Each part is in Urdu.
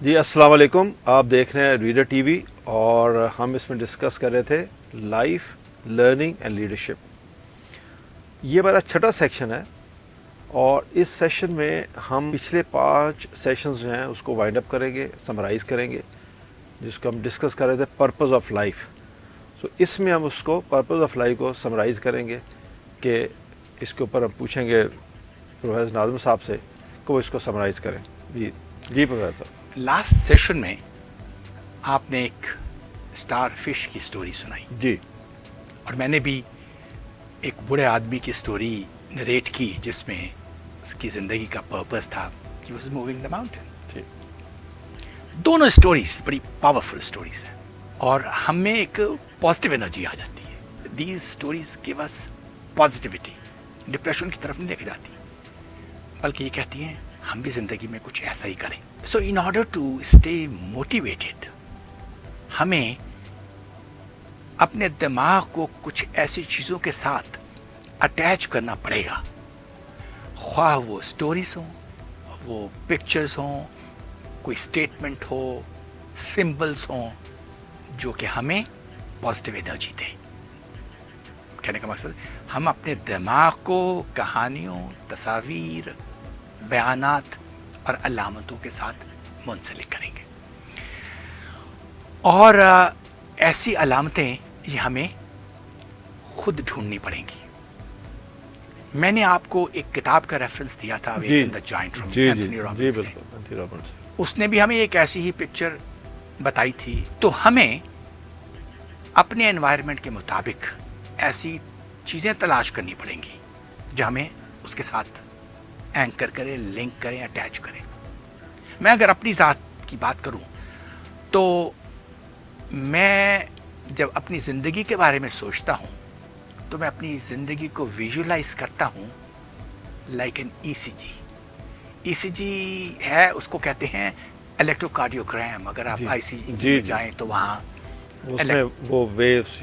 جی السلام علیکم. آپ دیکھ رہے ہیں ریڈر ٹی وی اور ہم اس میں ڈسکس کر رہے تھے لائف لرننگ اینڈ لیڈرشپ. یہ میرا چھٹا سیکشن ہے اور اس سیشن میں ہم پچھلے 5 سیشنز جو ہیں اس کو وائنڈ اپ کریں گے, سمرائز کریں گے, جس کو ہم ڈسکس کر رہے تھے پرپز آف لائف. سو اس میں ہم اس کو پرپز آف لائف کو سمرائز کریں گے کہ اس کے اوپر ہم پوچھیں گے پروفیسر ناظم صاحب سے کہ وہ اس کو سمرائز کریں. جی پروفیسر صاحب. لاسٹ سیشن میں آپ نے ایک اسٹار فش کی سٹوری سنائی جی اور میں نے بھی ایک بوڑھے آدمی کی سٹوری نریٹ کی جس میں اس کی زندگی کا پرپس تھا کہ واز موونگ دا ماؤنٹین. جی دونوں اسٹوریز بڑی پاورفل اسٹوریز ہیں اور ہم میں ایک پازیٹیو انرجی آ جاتی ہے. These stories give us positivity. Depression کی طرف نہیں لے کے جاتی بلکہ یہ کہتی ہیں ہم بھی زندگی میں کچھ ایسا ہی کریں. So in order to stay motivated ہمیں اپنے دماغ کو کچھ ایسی چیزوں کے ساتھ اٹیچ کرنا پڑے گا, خواہ وہ اسٹوریز ہوں, وہ پکچرز ہوں, کوئی اسٹیٹمنٹ ہو, سمبلس ہوں جو کہ ہمیں پازیٹیو انرجی دیں. کہنے کا مقصد ہم اپنے دماغ کو کہانیوں, تصاویر, بیانات اور علامتوں کے ساتھ منسلک کریں گے. اور ایسی علامتیں یہ ہمیں خود ڈھونڈنی پڑیں گی. میں نے آپ کو ایک کتاب کا ریفرنس دیا تھا Awaken the Giant from G Anthony G Robbins نے. بالکل اینتھنی رابنس. اس نے بھی ہمیں ایک ایسی ہی پکچر بتائی تھی. تو ہمیں اپنے انوائرمنٹ کے مطابق ایسی چیزیں تلاش کرنی پڑیں گی جو ہمیں اس کے ساتھ اینکر کرے, لنک کریں, اٹیچ کریں. میں اگر اپنی ذات کی بات کروں تو میں جب اپنی زندگی کے بارے میں سوچتا ہوں تو میں اپنی زندگی کو ویژولائز کرتا ہوں like an E C G. E C جی ہے, اس کو کہتے ہیں الیکٹروکارڈیوگرام. اگر آپ آئی سی جی میں جائیں تو وہاں اس میں وہ ویوز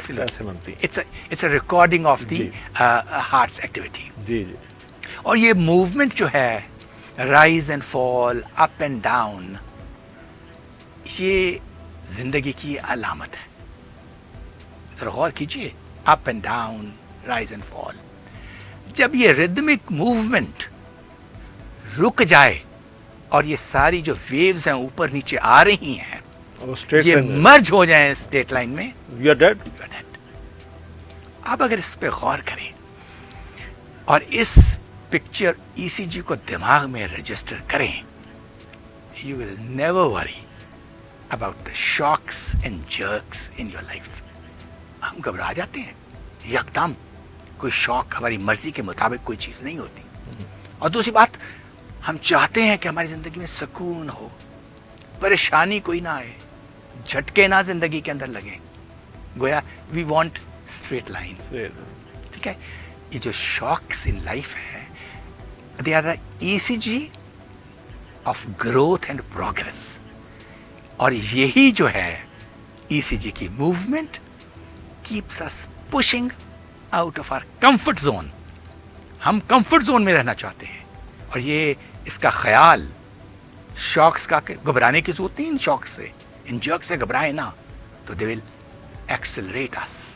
کیسے بنتی ہیں. It's a recording of the heart's activity. جی جی اور یہ موومنٹ جو ہے rise and fall, up and down, یہ زندگی کی علامت ہے. ذرا غور کیجئے, up and down, rise and fall. جب یہ ریدمک موومنٹ رک جائے اور یہ ساری جو ویوز ہیں اوپر نیچے آ رہی ہیں یہ مرج ہو جائیں اسٹیٹ لائن میں, یو آر ڈیڈ. آپ اگر اس پہ غور کریں اور اس پکچر ای سی جی کو دماغ میں رجسٹر کریں, you will never worry about the shocks and jerks in your life. ہم گھبرا جاتے ہیں یکدم, کوئی شوق ہماری مرضی کے مطابق کوئی چیز نہیں ہوتی. اور دوسری بات, ہم چاہتے ہیں کہ ہماری زندگی میں سکون ہو, پریشانی کوئی نہ آئے, جھٹکے نہ زندگی کے اندر لگیں. گویا وی وانٹ اسٹریٹ لائنز. ٹھیک ہے, یہ جو شاکس ان لائف ہے they are the E C G of growth and progress. اور یہی جو ہے ای سی جی کی movement keeps us pushing out of our comfort zone. ہم کمفرٹ زون میں رہنا چاہتے ہیں اور یہ اس کا خیال شاکس کا, کہ گھبرانے کی ضرورت نہیں. ان شاکس سے, ان جرک سے گھبرائیں نہ تو they will accelerate us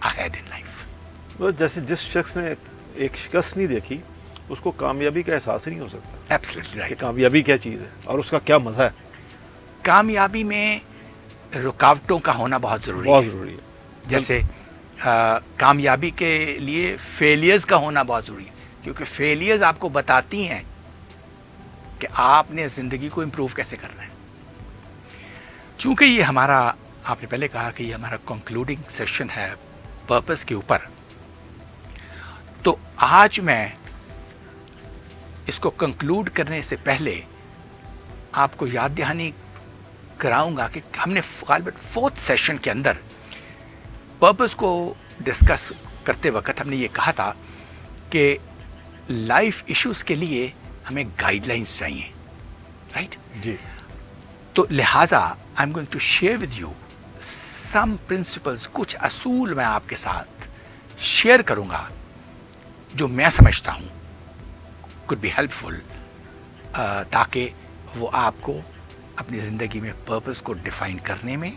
ahead in life. جیسے جس شخص نے ایک شکست نہیں دیکھی اس کو کامیابی کا احساس نہیں ہو سکتا. ایبسلیٹلی کہ رائٹ. کامیابی کیا چیز ہے اور اس کا کیا مزہ ہے. کامیابی میں رکاوٹوں کا ہونا بہت ضروری بہت ہے. ضروری ہے. جیسے کامیابی کے لیے فیلیئرز کا ہونا بہت ضروری ہے, کیونکہ فیلیئرز آپ کو بتاتی ہیں کہ آپ نے زندگی کو امپروو کیسے کرنا ہے. چونکہ یہ ہمارا, آپ نے پہلے کہا کہ یہ ہمارا کنکلوڈنگ سیشن ہے پرپس کے اوپر, تو آج میں اس کو کنکلوڈ کرنے سے پہلے آپ کو یاد دہانی کراؤں گا کہ ہم نے غالباً 4تھ سیشن کے اندر پرپس کو ڈسکس کرتے وقت ہم نے یہ کہا تھا کہ لائف ایشوز کے لیے ہمیں گائیڈ لائنس چاہیے, رائٹ. جی تو لہٰذا I am going to share with you some principles, کچھ اصول میں آپ کے ساتھ شیئر کروں گا جو میں سمجھتا ہوں could be helpful تاکہ وہ آپ کو اپنی زندگی میں پرپس کو ڈیفائن کرنے میں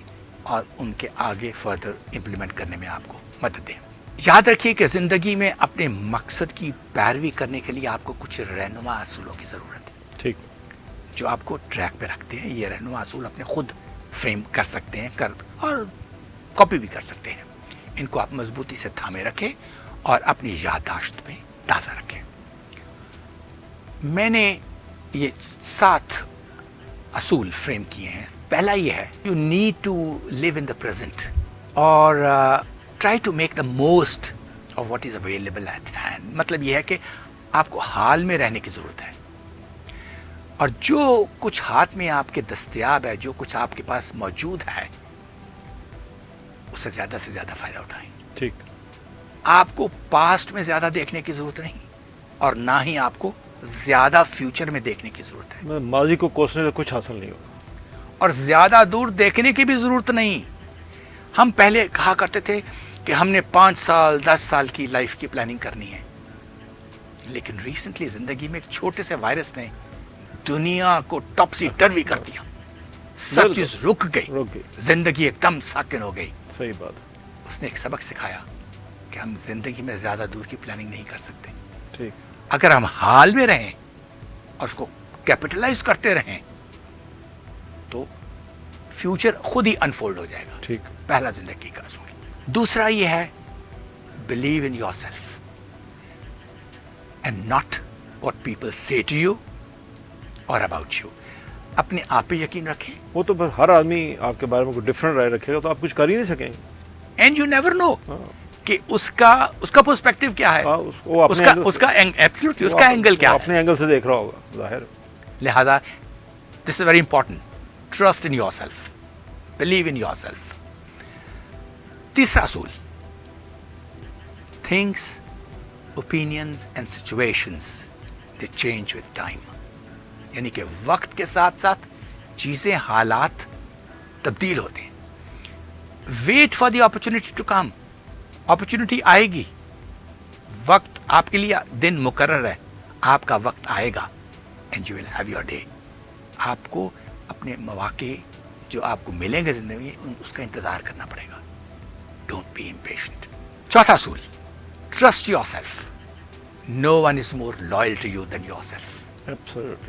اور ان کے آگے فردر امپلیمنٹ کرنے میں آپ کو مدد دیں. یاد رکھیے کہ زندگی میں اپنے مقصد کی پیروی کرنے کے لیے آپ کو کچھ رہنما اصولوں کی ضرورت ہے ٹھیک. جو آپ کو ٹریک پہ رکھتے ہیں. یہ رہنما اصول اپنے خود فریم کر سکتے ہیں اور کاپی بھی کر سکتے ہیں. ان کو آپ مضبوطی سے تھامے رکھیں اور اپنی یادداشت میں تازہ رکھیں. میں نے یہ 7 اصول فریم کیے ہیں. پہلا یہ ہے you need to live in the present اور try to make the most of what is available at hand. مطلب یہ ہے کہ آپ کو حال میں رہنے کی ضرورت ہے اور جو کچھ ہاتھ میں آپ کے دستیاب ہے, جو کچھ آپ کے پاس موجود ہے, اس سے زیادہ فائدہ اٹھائیں. ٹھیک. آپ کو پاسٹ میں زیادہ دیکھنے کی ضرورت نہیں اور نہ ہی آپ کو زیادہ فیوچر میں دیکھنے کی ضرورت ہے. ماضی کو کوسنے سے کچھ حاصل نہیں ہوگا اور زیادہ دور دیکھنے کی بھی ضرورت نہیں. ہم پہلے کہا کرتے تھے کہ ہم نے 5 سال 10 سال کی لائف کی پلاننگ کرنی ہے, لیکن ریسنٹلی زندگی میں ایک چھوٹے سے وائرس نے دنیا کو ٹاپسی ٹروی کر دیا. سب چیز رک گئی, زندگی ایک دم ساکن ہو گئی. صحیح بات. اس نے ایک سبق سکھایا کہ ہم زندگی میں زیادہ دور کی پلاننگ نہیں کر سکتے. ٹھیک. اگر ہم حال میں رہیں اور اس کو کیپٹلائز کرتے رہیں تو فیوچر خود ہی انفولڈ ہو جائے گا. ٹھیک. پہلا زندگی کا اصول. دوسرا یہ ہے blue in your self and not what people سے ٹو یو اور اباؤٹ یو. اپنے آپ پہ یقین رکھیں. وہ تو ہر آدمی آپ کے بارے میں کوئی ڈفرنٹ رائے رکھے گا تو آپ کچھ کر ہی نہیں سکیں گے. اینڈ یو نیور نو کہ اس کا پرسپیکٹو کیا ہے, اس کا اینگل کیا ہے. اپنے اینگل سے دیکھ رہا ہوگا ظاہر. لہذا this is very important. Trust in yourself, believe in yourself. تیسرا اصول things opinions and situations they change with time. یعنی کہ وقت کے ساتھ ساتھ چیزیں حالات تبدیل ہوتے ہیں. Wait for the opportunity to come. Opportunity آئے گی. وقت آپ کے لیے دن مقرر ہے, آپ کا وقت آئے گا and you will have your day. آپ کو اپنے مواقع جو آپ کو ملیں گے زندگی میں اس کا انتظار کرنا پڑے گا. Don't be impatient. چوتھا اصول trust yourself. No one is more loyal to you than yourself.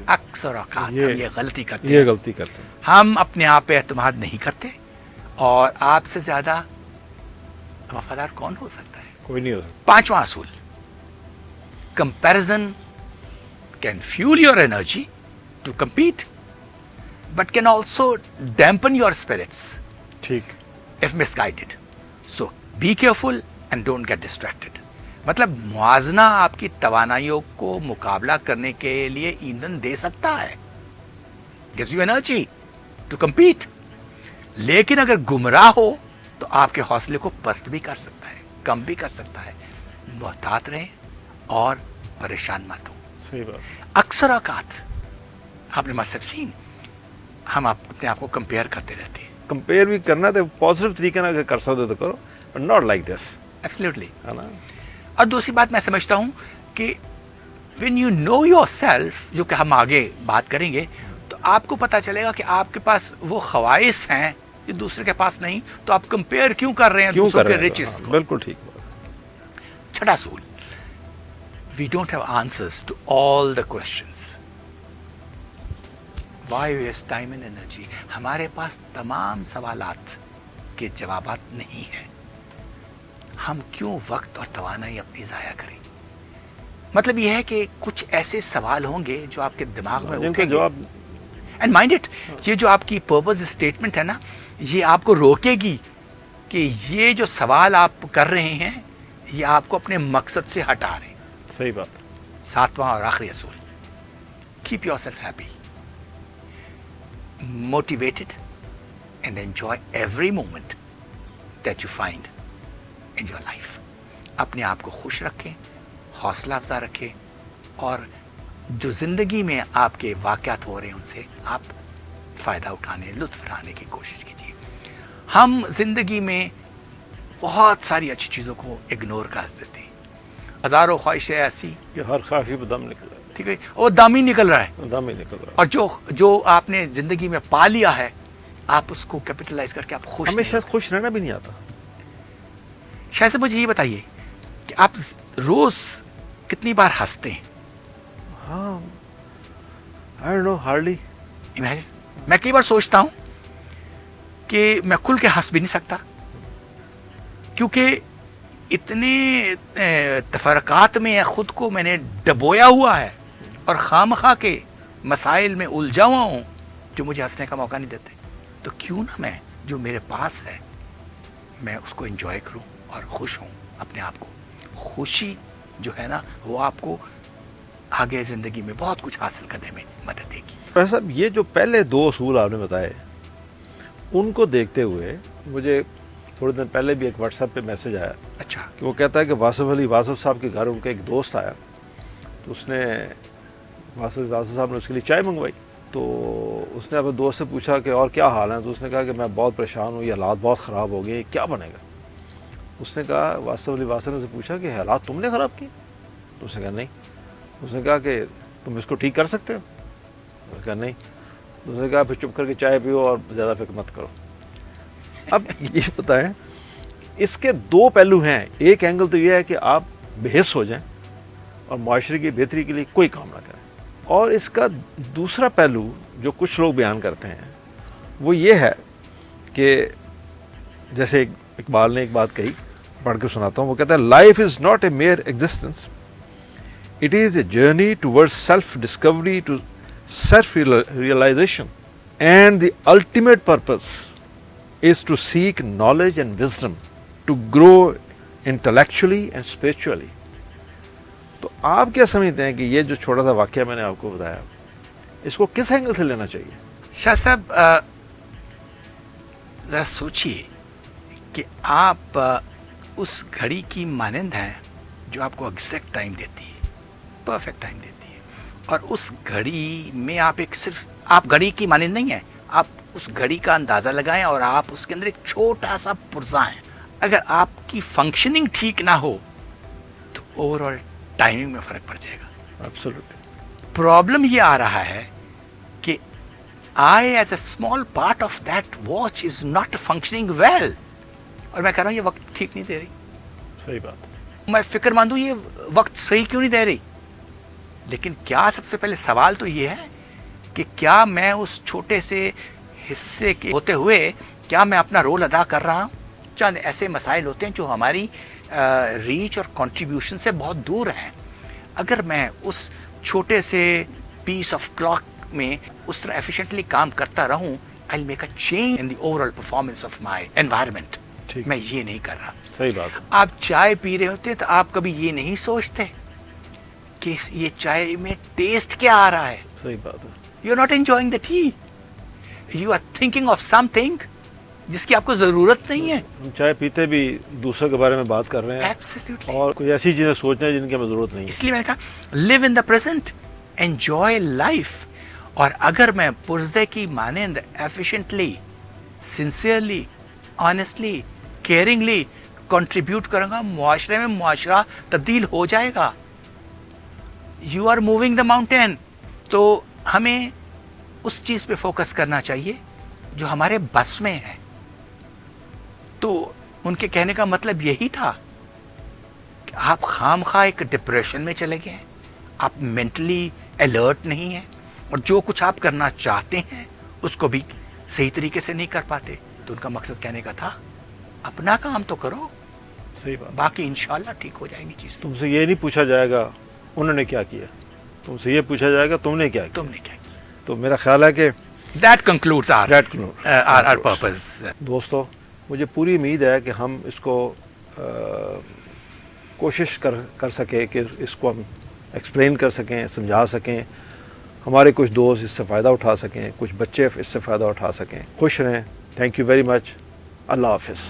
اکثر اوقات ہم یہ غلطی کرتے ہیں. ہم اپنے آپ پہ اعتماد نہیں کرتے اور آپ سے زیادہ وفادار کون ہو سکتا ہے؟ کوئی نہیں ہو سکتا. پانچواں اصول comparison can fuel your energy to compete but can also dampen your spirits ٹھیک if misguided. So be careful and don't get distracted. مطلب موازنہ آپ کی توانائیوں کو مقابلہ کرنے کے لیے ایندھن دے سکتا ہے, gives you energy to compete. لیکن اگر گمراہ ہو تو آپ کے حوصلے کو پست بھی کر سکتا ہے, کم بھی کر سکتا ہے. محتاط رہیں اور پریشان مت ہو. صحیح بات. اکثر اوقات آپ نے مست سین ہم اپنے آپ کو کمپیئر کرتے رہتے ہیں. کمپیئر بھی کرنا تو پازیٹیو طریقے سے کر سکتے تو کرو, but not like this. Absolutely. ہے نا. اور دوسری بات میں سمجھتا ہوں کہ when you know yourself, جو کہ ہم آگے بات کریں گے, تو آپ کو پتا چلے گا کہ آپ کے پاس وہ خواہش ہیں جو دوسرے کے پاس نہیں, تو آپ کمپیئر کیوں کر رہے ہیں دوسروں کے riches کو. بالکل ٹھیک. چھٹا اصول we don't have answers to all the questions. Why waste time and energy. ہمارے پاس تمام سوالات کے جوابات نہیں ہیں. ہم کیوں وقت اور توانائی اپنی ضائع کریں؟ مطلب یہ ہے کہ کچھ ایسے سوال ہوں گے جو آپ کے دماغ میں اٹھیں گے. اینڈ مائنڈ اٹ, یہ جو آپ کی پرپز اسٹیٹمنٹ ہے نا, یہ آپ کو روکے گی کہ یہ جو سوال آپ کر رہے ہیں یہ آپ کو اپنے مقصد سے ہٹا رہے ہیں. صحیح بات. ساتواں اور آخری اصول keep your self happy, motivated and enjoy every moment that you find in your life. اپنے آپ کو خوش رکھیں, حوصلہ افزا رکھیں اور جو زندگی میں آپ کے واقعات ہو رہے ہیں ان سے آپ فائدہ اٹھانے, لطف اٹھانے کی کوشش کیجیے. ہم زندگی میں بہت ساری اچھی چیزوں کو اگنور کر دیتے ہیں. ہزاروں خواہشیں ایسی کہ ہر خواہش بدم نکل جاتی. ٹھیک ہے, وہ دم ہی نکل رہا ہے. دم ہی نکل رہا ہے. اور جو آپ نے زندگی میں پا لیا ہے, آپ اس کو کیپٹلائز کر کے آپ خوش ہمیں نہیں شاید خوش رہنا بھی نہیں آتا. شاید سے مجھے یہ بتائیے کہ آپ روز کتنی بار ہنستے ہیں؟ ہاں, I don't know, hardly. میں کئی بار سوچتا ہوں کہ میں کھل کے ہنس بھی نہیں سکتا, کیونکہ اتنے تفرقات میں خود کو میں نے ڈبویا ہوا ہے اور خامخواہ کے مسائل میں الجھا ہوا ہوں جو مجھے ہنسنے کا موقع نہیں دیتے. تو کیوں نہ میں جو میرے پاس ہے میں اس کو انجوائے کروں اور خوش ہوں اپنے آپ کو. خوشی جو ہے نا وہ آپ کو آگے زندگی میں بہت کچھ حاصل کرنے میں مدد دے گی. پروفیسر صاحب, یہ جو پہلے 2 اصول آپ نے بتائے ان کو دیکھتے ہوئے مجھے تھوڑے دن پہلے بھی ایک واٹس ایپ پہ میسج آیا. اچھا. کہ وہ کہتا ہے کہ واصف صاحب کے گھر ان کا ایک دوست آیا, تو اس نے واصف صاحب نے اس کے لیے چائے منگوائی. تو اس نے اپنے دوست سے پوچھا کہ اور کیا حال ہے, تو اس نے کہا کہ میں بہت پریشان ہوں, یہ حالات بہت خراب ہو گئے, کیا بنے گا. اس نے کہا واصف نے اسے پوچھا کہ حالات تم نے خراب کیے؟ تو اس نے کہا نہیں. اس نے کہا کہ تم اس کو ٹھیک کر سکتے ہو؟ اس نے کہا نہیں. اس نے کہا پھر چپ کر کے چائے پیو اور زیادہ فکر مت کرو. اب یہ بتائیں, اس کے 2 پہلو ہیں. ایک اینگل تو یہ ہے کہ آپ بے حس ہو جائیں اور معاشرے کی بہتری کے لیے کوئی کام نہ کریں, اور اس کا دوسرا پہلو جو کچھ لوگ بیان کرتے ہیں وہ یہ ہے کہ جیسے اقبال نے ایک بات کہی, پڑھ کے سناتا ہوں. وہ کہتا ہے life is not a mere existence, it is a journey toward self discovery, to self realisation, and the ultimate purpose is to seek knowledge and wisdom, to grow intellectually and spiritually. تو آپ کیا سمجھتے ہیں کہ یہ جو چھوٹا سا واقعہ میں نے آپ کو بتایا اس کو کس اینگل سے لینا چاہیے؟ شاہ صاحب ذرا سوچئے کہ آپ اس گھڑی کی مانند ہیں جو آپ کو ایگزیکٹ ٹائم دیتی ہے, پرفیکٹ ٹائم دیتی ہے, اور اس گھڑی میں آپ ایک صرف آپ گھڑی کی مانند نہیں ہیں, آپ اس گھڑی کا اندازہ لگائیں اور آپ اس کے اندر ایک چھوٹا سا پرزہ ہیں. اگر آپ کی فنکشننگ ٹھیک نہ ہو تو اوور آل ٹائمنگ میں فرق پڑ جائے گا. ایبسولوٹلی. پرابلم یہ آ رہا ہے کہ eye is a small part of that watch is not functioning well, اور میں کہہ رہا ہوں یہ وقت ٹھیک نہیں دے رہی. صحیح بات. میں فکر مند ہوں یہ وقت صحیح کیوں نہیں دے رہی. لیکن کیا سب سے پہلے سوال تو یہ ہے کہ کیا میں اس چھوٹے سے حصے کے ہوتے ہوئے کیا میں اپنا رول ادا کر رہا ہوں. چند ایسے مسائل ہوتے ہیں جو ہماری ریچ اور کنٹریبیوشن سے بہت دور ہیں. اگر میں اس چھوٹے سے پیس آف کلاک میں اس طرح ایفیشینٹلی کام کرتا رہوں, I will make a change in the overall performance of my environment. میں یہ نہیں کر رہا. صحیح بات ہے. آپ چائے پی رہے ہوتے تو آپ کبھی یہ نہیں سوچتے کہ یہ چائے میں ٹیسٹ کیا آ رہا ہے. صحیح بات ہے. You are not enjoying the tea, you are thinking of something جس کی آپ کو ضرورت نہیں ہے. ہم چائے پیتے بھی دوسرے کے بارے میں بات کر رہے ہیں, Absolutely. اور کوئی ایسی چیزیں سوچ رہے ہیں جن کی ہمیں ضرورت نہیں ہے. اس لیے میں نے کہا live in the present, enjoy life. اور اگر میں پرزدے کی مانند efficiently, sincerely, honestly, caringly contribute کروں گا, معاشرے میں معاشرہ تبدیل ہو جائے گا. You are moving the mountain. تو ہمیں اس چیز پہ فوکس کرنا چاہیے جو ہمارے بس میں ہے. تو ان کے کہنے کا مطلب یہی تھا کہ آپ خام خواہ ایک ڈپریشن میں چلے گئے ہیں, آپ مینٹلی الرٹ نہیں ہیں, اور جو کچھ آپ کرنا چاہتے ہیں اس کو بھی صحیح طریقے سے نہیں کر پاتے. تو ان کا مقصد کہنے کا تھا اپنا کام تو کرو, صحیح بات. باقی انشاءاللہ ٹھیک ہو جائیں گی چیزیں. تم سے یہ نہیں پوچھا جائے گا انہوں نے کیا کیا, تم سے یہ پوچھا جائے گا تم نے کیا کیا. تم نے کیا کیا. تو میرا خیال ہے کہ That concludes our purpose. دوستو, مجھے پوری امید ہے کہ ہم اس کو کوشش کر سکیں کہ اس کو ہم ایکسپلین کر سکیں, سمجھا سکیں, ہمارے کچھ دوست اس سے فائدہ اٹھا سکیں, کچھ بچے اس سے فائدہ اٹھا سکیں. خوش رہیں. Thank you very much. اللہ حافظ.